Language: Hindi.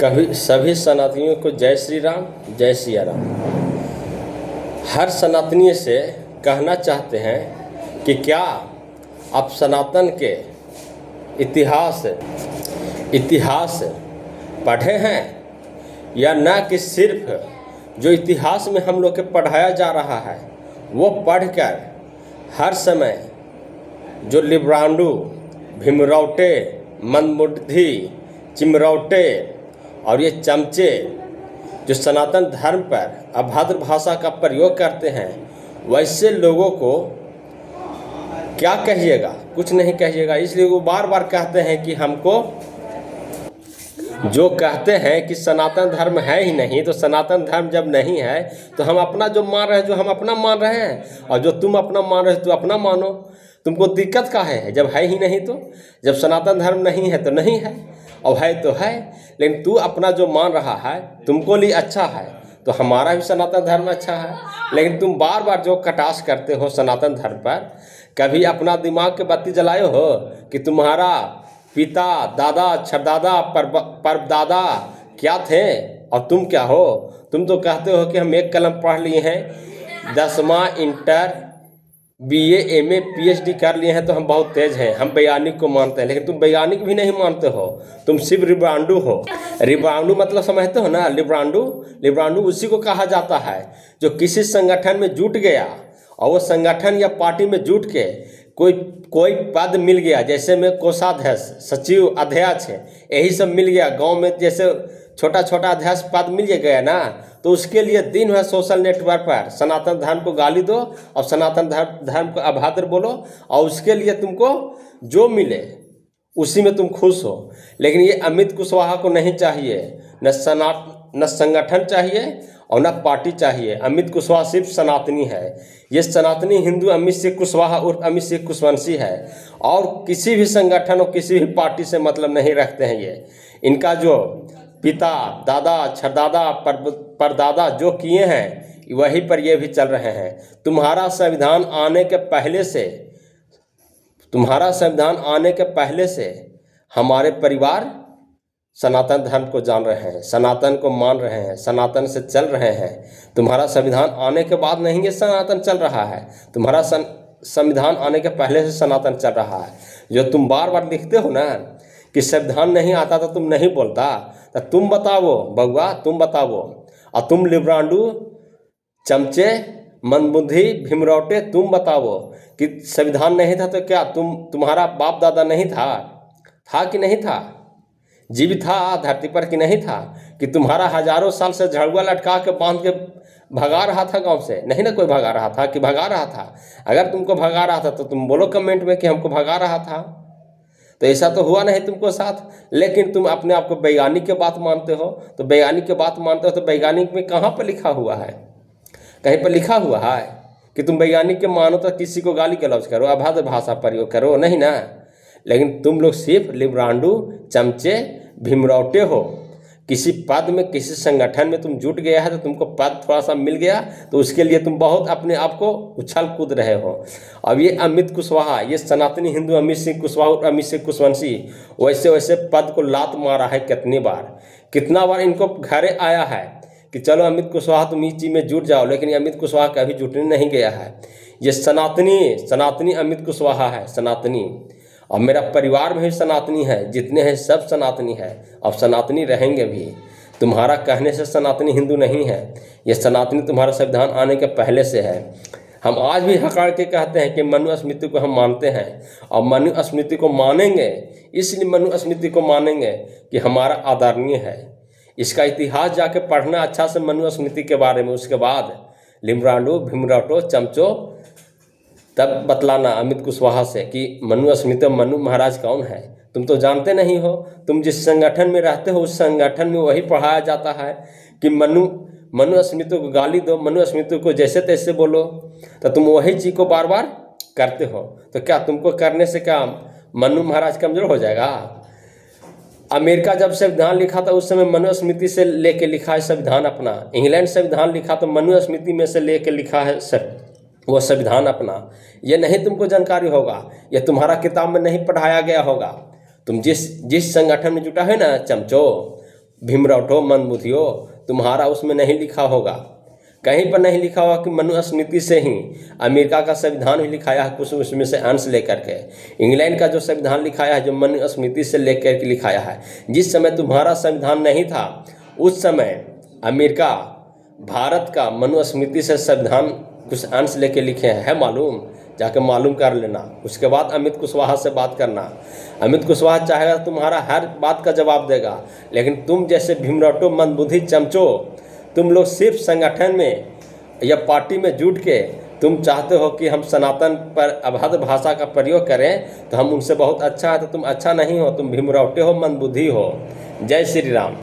कभी सभी सनातनियों को जय श्री राम, जय सिया राम। हर सनातनी से कहना चाहते हैं कि क्या आप सनातन के इतिहास पढ़े हैं या न कि सिर्फ जो इतिहास में हम लोग के पढ़ाया जा रहा है वो पढ़कर हर समय जो लिब्रांडू, भीमरौटे, मंदबुद्धि, चिमरौटे और ये चमचे जो सनातन धर्म पर अभद्र भाषा का प्रयोग करते हैं, वैसे लोगों को क्या कहिएगा? कुछ नहीं कहिएगा। इसलिए वो बार बार कहते हैं कि हमको जो कहते हैं कि सनातन धर्म है ही नहीं, तो सनातन धर्म जब नहीं है तो हम अपना जो मान रहे हैं, जो हम अपना मान रहे हैं, और जो तुम अपना मान रहे हो तो अपना मानो। तुमको दिक्कत का है जब है ही नहीं? तो जब सनातन धर्म नहीं है तो नहीं है, और है तो है। लेकिन तू अपना जो मान रहा है तुमको लिए अच्छा है, तो हमारा भी सनातन धर्म अच्छा है। लेकिन तुम बार बार जो कटाक्ष करते हो सनातन धर्म पर, कभी अपना दिमाग के बत्ती जलाए हो कि तुम्हारा पिता, दादा, छरदादा, परदादा क्या थे और तुम क्या हो? तुम तो कहते हो कि हम एक कलम पढ़ लिए हैं, 10वां इंटर, BA, MA, PhD कर लिए हैं तो हम बहुत तेज हैं, हम वैज्ञानिक को मानते हैं। लेकिन तुम वैज्ञानिक भी नहीं मानते हो, तुम सिर्फ लिब्रांडू हो। लिब्रांडू मतलब समझते हो ना? लिब्रांडू उसी को कहा जाता है जो किसी संगठन में जुट गया और वो संगठन या पार्टी में जुट के कोई पद मिल गया, जैसे में कोषाध्यक्ष, सचिव, अध्यक्ष, यही सब मिल गया। गांव में जैसे छोटा छोटा अध्यक्ष पद मिल गया ना, तो उसके लिए दिन भर सोशल नेटवर्क पर सनातन धर्म को गाली दो और सनातन धर्म को अभद्र बोलो, और उसके लिए तुमको जो मिले उसी में तुम खुश हो। लेकिन ये अमित कुशवाहा को नहीं चाहिए, न संगठन चाहिए और न पार्टी चाहिए। अमित कुशवाहा सिर्फ सनातनी है। ये सनातनी हिंदू अमित सिंह कुशवाहा उर्फ अमित सिंह कुशवंशी है, और किसी भी संगठन और किसी भी पार्टी से मतलब नहीं रखते हैं। ये इनका जो पिता, दादा, छरदादा, परदादा जो किए हैं वहीं पर ये भी चल रहे हैं। तुम्हारा संविधान आने के पहले से हमारे परिवार सनातन धर्म को जान रहे हैं, सनातन को मान रहे हैं, सनातन से चल रहे हैं। तुम्हारा संविधान आने के बाद नहीं ये सनातन चल रहा है, तुम्हारा संविधान आने के पहले से सनातन चल रहा है। जो तुम बार बार लिखते हो ना कि संविधान नहीं आता तो तुम नहीं बोलता, तो तुम बताओ बउआ, तुम बताओ। और तुम लिब्रांडू, चमचे, मंदबुद्धि, भीमरौटे, तुम बताओ कि संविधान नहीं था तो क्या तुम्हारा बाप दादा नहीं था कि नहीं था? जीवित था धरती पर कि नहीं था? कि तुम्हारा हजारों साल से झड़ुआ लटका के बांध के भगा रहा था गांव से? नहीं ना कोई भगा रहा था कि भगा रहा था? अगर तुमको भगा रहा था तो तुम बोलो कमेंट में कि हमको भगा रहा था। तो ऐसा तो हुआ नहीं तुमको साथ। लेकिन तुम अपने आप को वैज्ञानिक के बात मानते हो, तो वैज्ञानिक के बात मानते हो तो वैज्ञानिक में कहाँ पर लिखा हुआ है? कहीं पर लिखा हुआ है कि तुम वैज्ञानिक के मानो तो किसी को गाली गलौज करो, अभद्र भाषा प्रयोग करो? नहीं ना। लेकिन तुम लोग सिर्फ लिब्रांडू, चमचे, भीमरौटे हो। किसी पद में, किसी संगठन में तुम जुट गया है तो तुमको पद थोड़ा सा मिल गया तो उसके लिए तुम बहुत अपने आप को उछल कूद रहे हो। अब ये अमित कुशवाहा, ये सनातनी हिंदू अमित सिंह कुशवाहा और अमित सिंह कुशवंशी वैसे पद को लात मारा है। कितना बार इनको घरे आया है कि चलो अमित कुशवाहा तुम इस चीज़ में जुट जाओ, लेकिन अमित कुशवाहा कभी जुटने नहीं गया है। ये सनातनी अमित कुशवाहा है, सनातनी। और मेरा परिवार में भी सनातनी है, जितने हैं सब सनातनी है और सनातनी रहेंगे भी। तुम्हारा कहने से सनातनी हिंदू नहीं है, ये सनातनी तुम्हारा संविधान आने के पहले से है। हम आज भी हकार के कहते हैं कि मनुस्मृति को हम मानते हैं, और मनुस्मृति को मानेंगे। इसलिए मनुस्मृति को मानेंगे कि हमारा आदरणीय है। इसका इतिहास जाके पढ़ना अच्छा से मनुस्मृति के बारे में, उसके बाद लिब्रांडू, भीमरौटो, चमचो, तब बतलाना अमित कुशवाहा से कि मनुस्मृति मनु महाराज कौन है। तुम तो जानते नहीं हो। तुम जिस संगठन में रहते हो उस संगठन में वही पढ़ाया जाता है कि मनुस्मृति को गाली दो, मनुस्मृति को जैसे तैसे बोलो, तो तुम वही चीज़ को बार बार करते हो। तो क्या तुमको करने से क्या मनु महाराज कमज़ोर हो जाएगा? अमेरिका जब संविधान लिखा था उस समय मनुस्मृति से लेके लिखा है संविधान अपना। इंग्लैंड संविधान लिखा तो मनुस्मृति में से लेके लिखा है वो संविधान अपना। ये नहीं तुमको जानकारी होगा, ये तुम्हारा किताब में नहीं पढ़ाया गया होगा। तुम जिस संगठन में जुटा है ना, चमचो, भीमराव मंदबुद्धियो, तुम्हारा उसमें नहीं लिखा होगा, कहीं पर नहीं लिखा होगा कि मनुस्मृति से ही अमेरिका का संविधान भी लिखाया है, कुछ उसमें से अंश लेकर के। इंग्लैंड का जो संविधान लिखाया है जो मनुस्मृति से लेकर के लिखाया है। जिस समय तुम्हारा संविधान नहीं था उस समय अमेरिका भारत का मनुस्मृति से संविधान कुछ अंश लेके लिखे हैं, है मालूम? जाके मालूम कर लेना। उसके बाद अमित कुशवाहा से बात करना। अमित कुशवाहा चाहेगा तुम्हारा हर बात का जवाब देगा, लेकिन तुम जैसे भीमराव मंदबुद्धि चमचो, तुम लोग सिर्फ संगठन में या पार्टी में जुट के तुम चाहते हो कि हम सनातन पर अभद्र भाषा का प्रयोग करें तो हम उनसे बहुत अच्छा है, तो तुम अच्छा नहीं हो, तुम भीमराव हो, मंदबुद्धि हो। जय श्री राम।